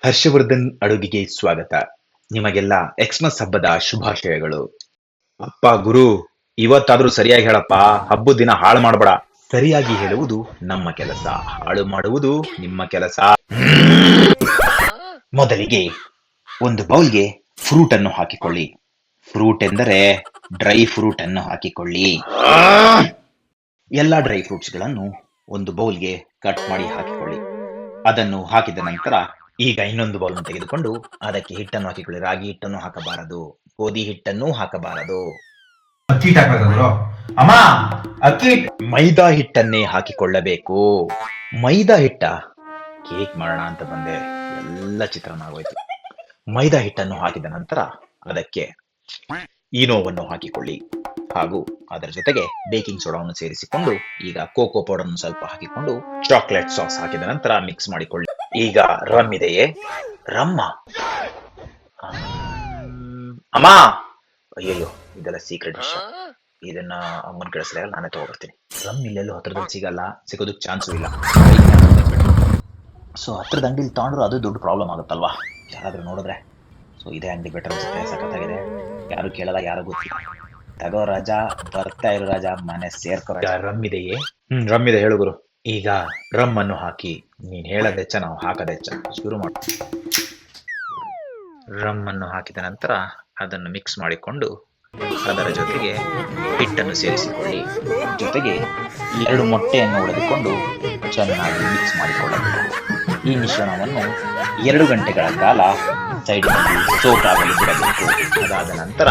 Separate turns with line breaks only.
ಹರ್ಷವರ್ಧನ್ ಅಡುಗೆಗೆ ಸ್ವಾಗತ. ನಿಮಗೆಲ್ಲ ಎಕ್ಸ್‌ಮಸ್ ಹಬ್ಬದ ಶುಭಾಶಯಗಳು. ಅಪ್ಪ ಗುರು, ಇವತ್ತಾದ್ರೂ ಸರಿಯಾಗಿ ಹೇಳಪ್ಪ. ಹಬ್ಬದ ದಿನ ಹಾಳು ಮಾಡ್ಬೇಡ. ಸರಿಯಾಗಿ ಹೇಳುವುದು ನಮ್ಮ ಕೆಲಸ, ಹಾಳು ಮಾಡುವುದು ನಿಮ್ಮ ಕೆಲಸ. ಮೊದಲಿಗೆ ಒಂದು ಬೌಲ್ಗೆ ಫ್ರೂಟ್ ಅನ್ನು ಹಾಕಿಕೊಳ್ಳಿ. ಫ್ರೂಟ್ ಎಂದರೆ ಡ್ರೈ ಫ್ರೂಟ್ ಅನ್ನು ಹಾಕಿಕೊಳ್ಳಿ. ಎಲ್ಲ ಡ್ರೈ ಫ್ರೂಟ್ಸ್ಗಳನ್ನು ಒಂದು ಬೌಲ್ಗೆ ಕಟ್ ಮಾಡಿ ಹಾಕಿಕೊಳ್ಳಿ. ಅದನ್ನು ಹಾಕಿದ ನಂತರ ಈಗ ಇನ್ನೊಂದು ಬೌಲ್ ತೆಗೆದುಕೊಂಡು ಅದಕ್ಕೆ ಹಿಟ್ಟನ್ನು ಹಾಕಿಕೊಳ್ಳಿ. ರಾಗಿ ಹಿಟ್ಟನ್ನು ಹಾಕಬಾರದು, ಗೋಧಿ ಹಿಟ್ಟನ್ನು ಹಾಕಬಾರದು,
ಅಕ್ಕಿ ಹಿಟ್ಟು ಹಾಕ್ಬೇಕಂದ್ರು ಅಮ್ಮ. ಅಕ್ಕಿ ಹಿಟ್ಟು
ಮೈದಾ ಹಿಟ್ಟನ್ನೇ ಹಾಕಿಕೊಳ್ಳಬೇಕು. ಮೈದಾ ಹಿಟ್ಟ ಕೇಕ್ ಮಾಡೋಣ ಅಂತ ಬಂದೆ, ಎಲ್ಲ ಚಿತ್ರಾನ್ನ ಆಗೋಯ್ತು. ಮೈದಾ ಹಿಟ್ಟನ್ನು ಹಾಕಿದ ನಂತರ ಅದಕ್ಕೆ ಈನೋವನ್ನು ಹಾಕಿಕೊಳ್ಳಿ ಹಾಗೂ ಅದರ ಜೊತೆಗೆ ಬೇಕಿಂಗ್ ಸೋಡಾವನ್ನು ಸೇರಿಸಿಕೊಂಡು ಈಗ ಕೋಕೋ ಪೌಡರ್ ಅನ್ನು ಸ್ವಲ್ಪ ಹಾಕಿಕೊಂಡು ಚಾಕ್ಲೇಟ್ ಸಾಸ್ ಹಾಕಿದ ನಂತರ ಮಿಕ್ಸ್ ಮಾಡಿಕೊಳ್ಳಿ. ಈಗ ರಮ್ ಇದೆಯೇ? ರಮ್ಮ ಅಮ್ಮ, ಅಯ್ಯಯ್ಯೋ ಇದೆಲ್ಲ ಸೀಕ್ರೆಟ್ ವಿಷಯ, ಇದನ್ನ ಅಮ್ಮನ ಕಳಿಸ್ಲಾಗ ನಾನೇ ತಗೊಬರ್ತೀನಿ. ರಮ್ ಇಲ್ಲೆಲ್ಲೂ ಹತ್ರದಲ್ಲಿ ಸಿಗಲ್ಲ, ಸಿಗೋದಕ್ಕೆ ಚಾನ್ಸು ಇಲ್ಲ. ಸೊ ಹತ್ರದ ಅಂಗಡಿಲಿ ತಗೊಂಡ್ರು ಅದು ದೊಡ್ಡ ಪ್ರಾಬ್ಲಮ್ ಆಗುತ್ತಲ್ವಾ, ಯಾರಾದ್ರೂ ನೋಡಿದ್ರೆ. ಸೊ ಇದೇ ಅಂಗಡಿ ಬೆಟರ್ ಅನ್ಸುತ್ತೆ, ಸಖತ್ತಾಗಿದೆ, ಯಾರು ಕೇಳಲ್ಲ, ಯಾರು ಗೊತ್ತಿಲ್ಲ. ತಗೋ ರಾಜಾ, ಬರ್ತಾ ಇರು ರಾಜಾ, ಮನೆ ಸೇರ್ಕೋ ರಾಜಾ. ರಮ್ ಇದೆಯೇ? ರಮ್ ಇದೆ, ಹೇಳು ಗುರು. ಈಗ ರಮ್ ಅನ್ನು ಹಾಕಿ, ನೀನ್ ಹೇಳದೆಚ್ಚ ನಾವು ಹಾಕದೆಚ್ಚ, ಶುರು ಮಾಡು. ರಮ್ ಅನ್ನು ಹಾಕಿದ ನಂತರ ಅದನ್ನು ಮಿಕ್ಸ್ ಮಾಡಿಕೊಂಡು ಅದರ ಜೊತೆಗೆ ಹಿಟ್ಟನ್ನು ಸೇರಿಸಿಕೊಳ್ಳಿ. ಜೊತೆಗೆ 2 ಮೊಟ್ಟೆಯನ್ನು ಒಡೆದುಕೊಂಡು ಚೆನ್ನಾಗಿ ಮಿಕ್ಸ್ ಮಾಡಿಕೊಳ್ಳಬೇಕು. ಈ ಮಿಶ್ರಣವನ್ನು 2 ಗಂಟೆಗಳ ಕಾಲ ಸೈಡಿನಲ್ಲಿ ಸೋಕ್ ಆಗಲು ಬಿಡಬೇಕು. ಅದಾದ ನಂತರ